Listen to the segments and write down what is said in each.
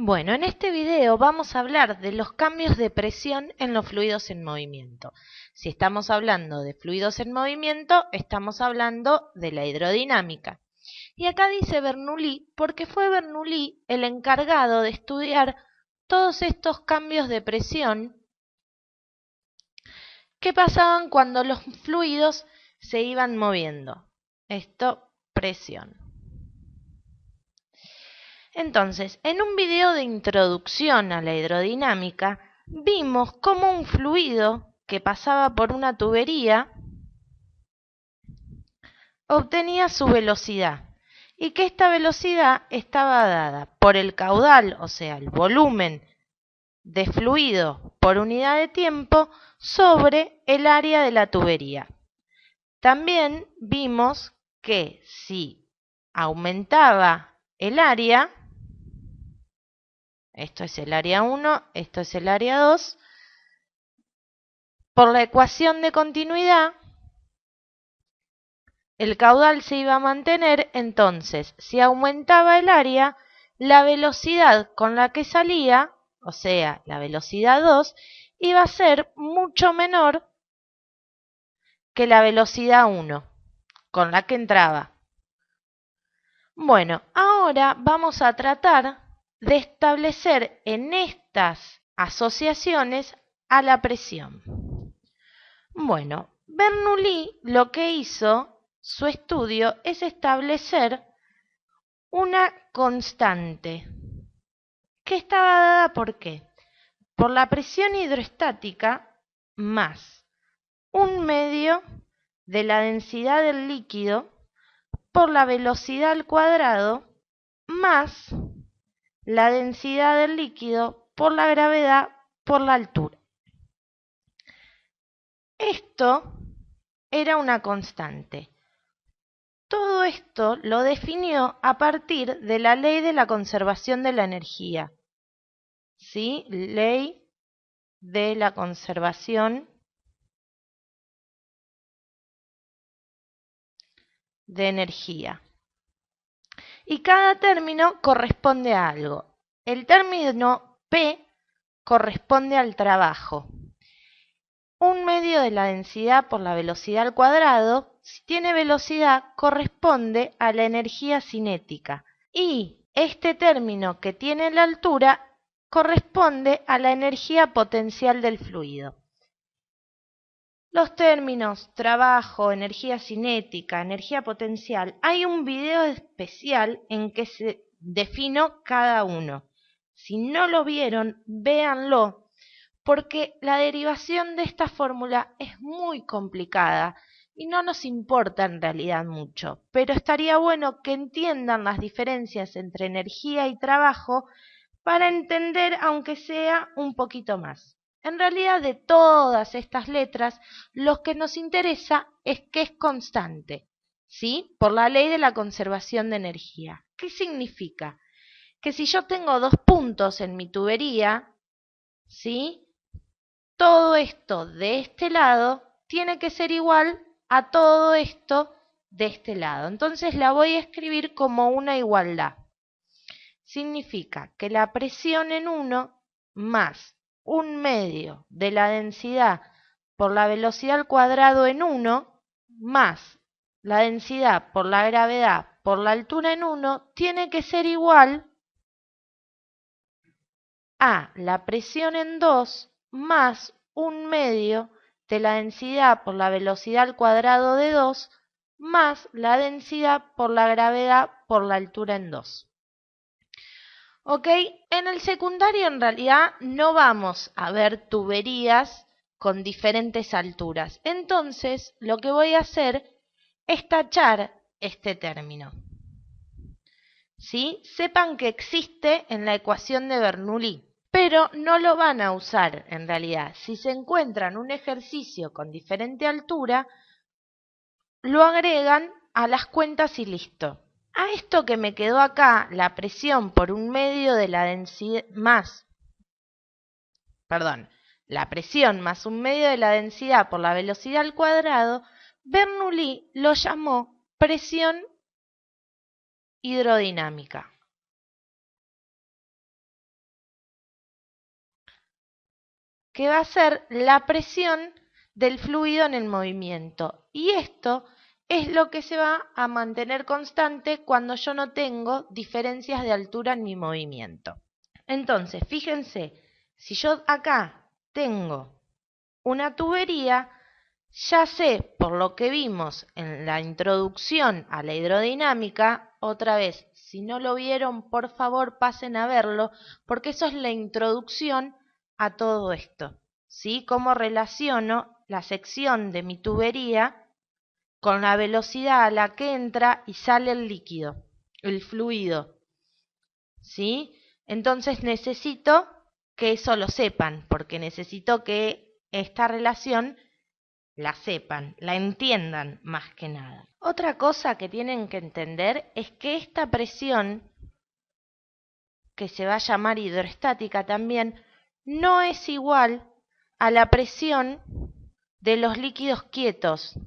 Bueno, en este video vamos a hablar de los cambios de presión en los fluidos en movimiento. Si estamos hablando de fluidos en movimiento, estamos hablando de la hidrodinámica. Y acá dice Bernoulli porque fue Bernoulli el encargado de estudiar todos estos cambios de presión que pasaban cuando los fluidos se iban moviendo. Esto, presión. Entonces, en un video de introducción a la hidrodinámica, vimos cómo un fluido que pasaba por una tubería obtenía su velocidad y que esta velocidad estaba dada por el caudal, o sea, el volumen de fluido por unidad de tiempo sobre el área de la tubería. También vimos que si aumentaba el área, esto es el área 1, esto es el área 2. Por la ecuación de continuidad, el caudal se iba a mantener, entonces, si aumentaba el área, la velocidad con la que salía, o sea, la velocidad 2, iba a ser mucho menor que la velocidad 1, con la que entraba. Bueno, ahora vamos a tratar de establecer en estas asociaciones a la presión. Bueno, Bernoulli lo que hizo, su estudio, es establecer una constante que estaba dada ¿por qué? Por la presión hidroestática más un medio de la densidad del líquido por la velocidad al cuadrado más la densidad del líquido por la gravedad por la altura. Esto era una constante. Todo esto lo definió a partir de la ley de la conservación de la energía. ¿Sí? Ley de la conservación de energía. Y cada término corresponde a algo. El término P corresponde al trabajo. Un medio de la densidad por la velocidad al cuadrado, si tiene velocidad, corresponde a la energía cinética. Y este término que tiene la altura corresponde a la energía potencial del fluido. Los términos trabajo, energía cinética, energía potencial, hay un video especial en que se definió cada uno. Si no lo vieron, véanlo, porque la derivación de esta fórmula es muy complicada y no nos importa en realidad mucho, pero estaría bueno que entiendan las diferencias entre energía y trabajo para entender aunque sea un poquito más. En realidad, de todas estas letras, lo que nos interesa es que es constante, ¿sí? Por la ley de la conservación de energía. ¿Qué significa? Que si yo tengo dos puntos en mi tubería, ¿sí? Todo esto de este lado tiene que ser igual a todo esto de este lado. Entonces la voy a escribir como una igualdad. Significa que la presión en 1 más un medio de la densidad por la velocidad al cuadrado en 1 más la densidad por la gravedad por la altura en 1 tiene que ser igual a la presión en 2 más un medio de la densidad por la velocidad al cuadrado de 2 más la densidad por la gravedad por la altura en 2. ¿Ok? En el secundario en realidad no vamos a ver tuberías con diferentes alturas. Entonces, lo que voy a hacer es tachar este término. ¿Sí? Sepan que existe en la ecuación de Bernoulli, pero no lo van a usar en realidad. Si se encuentran un ejercicio con diferente altura, lo agregan a las cuentas y listo. A esto que me quedó acá, la presión por un medio de la densidad la presión más un medio de la densidad por la velocidad al cuadrado, Bernoulli lo llamó presión hidrodinámica. que va a ser la presión del fluido en el movimiento. Y esto es lo que se va a mantener constante cuando yo no tengo diferencias de altura en mi movimiento. Entonces, fíjense, si yo acá tengo una tubería, ya sé, por lo que vimos en la introducción a la hidrodinámica, otra vez, si no lo vieron, por favor pasen a verlo, porque eso es la introducción a todo esto, ¿sí? Cómo relaciono la sección de mi tubería con la velocidad a la que entra y sale el líquido, el fluido, ¿sí? Entonces necesito que eso lo sepan, porque necesito que esta relación la sepan, la entiendan más que nada. Otra cosa que tienen que entender es que esta presión, que se va a llamar hidrostática también, no es igual a la presión de los líquidos quietos.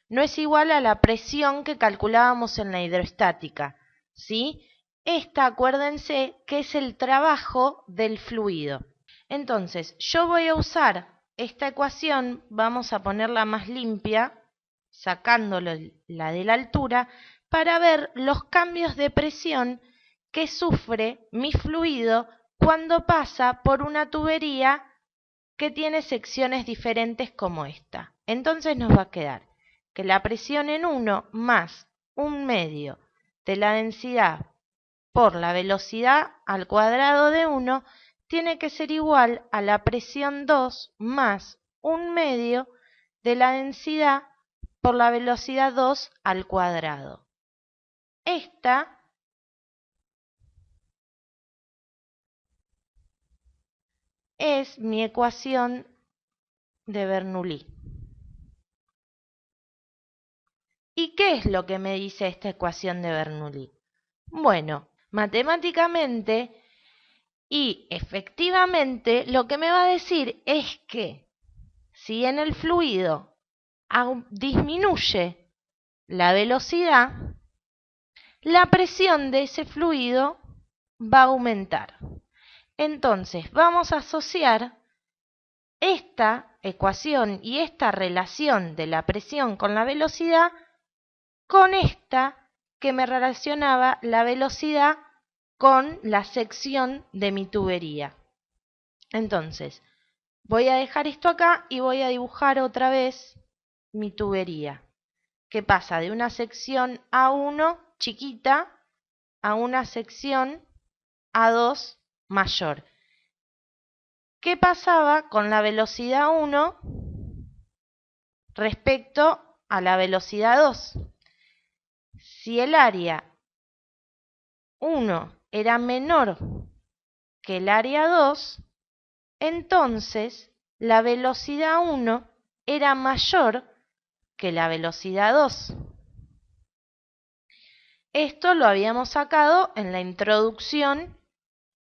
No es igual a la presión que calculábamos en la hidrostática, ¿sí? Esta, acuérdense, que es el trabajo del fluido. Entonces, yo voy a usar esta ecuación, vamos a ponerla más limpia, sacándole la de la altura, para ver los cambios de presión que sufre mi fluido cuando pasa por una tubería que tiene secciones diferentes como esta. Entonces nos va a quedar que la presión en 1 más 1/2 de la densidad por la velocidad al cuadrado de 1 tiene que ser igual a la presión 2 más 1/2 de la densidad por la velocidad 2 al cuadrado. Esta es mi ecuación de Bernoulli. ¿Y qué es lo que me dice esta ecuación de Bernoulli? Bueno, matemáticamente y efectivamente lo que me va a decir es que si en el fluido disminuye la velocidad, la presión de ese fluido va a aumentar. Entonces vamos a asociar esta ecuación y esta relación de la presión con la velocidad con esta que me relacionaba la velocidad con la sección de mi tubería. Entonces, voy a dejar esto acá y voy a dibujar otra vez mi tubería, que pasa de una sección A1 chiquita a una sección A2 mayor. ¿Qué pasaba con la velocidad 1 respecto a la velocidad 2? Si el área 1 era menor que el área 2, entonces la velocidad 1 era mayor que la velocidad 2. Esto lo habíamos sacado en la introducción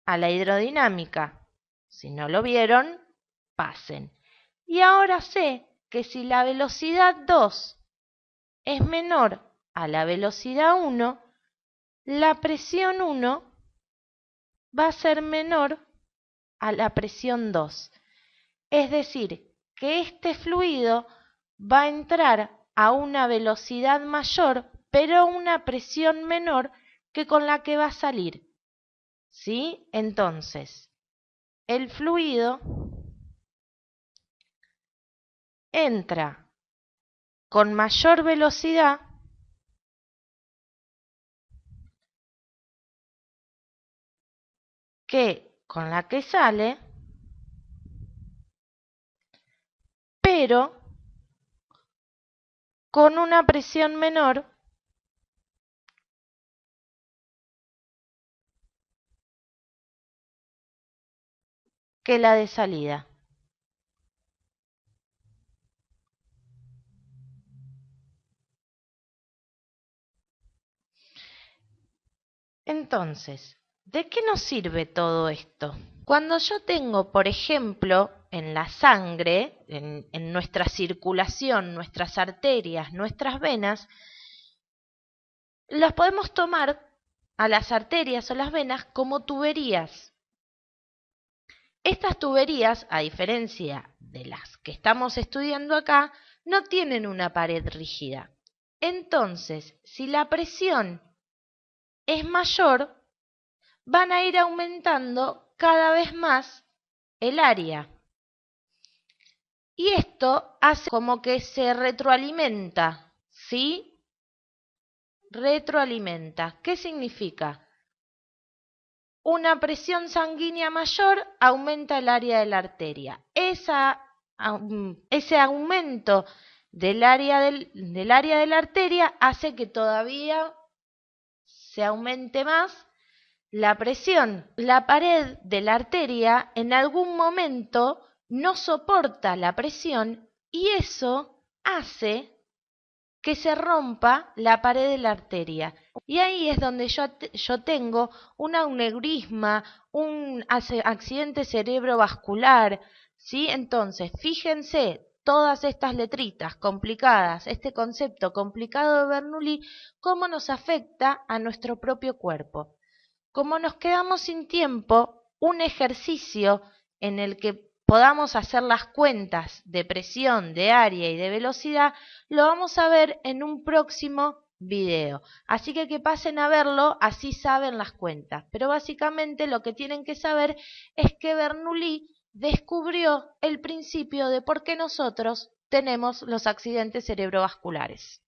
a la hidrodinámica. Si no lo vieron, pasen. Y ahora sé que si la velocidad 2 es menor a la velocidad 1, la presión 1 va a ser menor a la presión 2. Es decir, que este fluido va a entrar a una velocidad mayor, pero a una presión menor que con la que va a salir. ¿Sí? Entonces, el fluido entra con mayor velocidad que con la que sale, pero con una presión menor que la de salida. Entonces, ¿de qué nos sirve todo esto? Cuando yo tengo, por ejemplo, en la sangre, en nuestra circulación, nuestras arterias, nuestras venas, las podemos tomar a las arterias o las venas como tuberías. Estas tuberías, a diferencia de las que estamos estudiando acá, no tienen una pared rígida. Entonces, si la presión es mayor, van a ir aumentando cada vez más el área. Y esto hace como que se retroalimenta, ¿sí? Retroalimenta. ¿Qué significa? Una presión sanguínea mayor aumenta el área de la arteria. Ese aumento del área de la arteria hace que todavía se aumente más la presión. La pared de la arteria en algún momento no soporta la presión y eso hace que se rompa la pared de la arteria. Y ahí es donde yo tengo un aneurisma, un accidente cerebrovascular, ¿sí? Entonces, fíjense, todas estas letritas complicadas, este concepto complicado de Bernoulli, cómo nos afecta a nuestro propio cuerpo. Como nos quedamos sin tiempo, un ejercicio en el que podamos hacer las cuentas de presión, de área y de velocidad, lo vamos a ver en un próximo video. Así que pasen a verlo, así saben las cuentas. Pero básicamente lo que tienen que saber es que Bernoulli descubrió el principio de por qué nosotros tenemos los accidentes cerebrovasculares.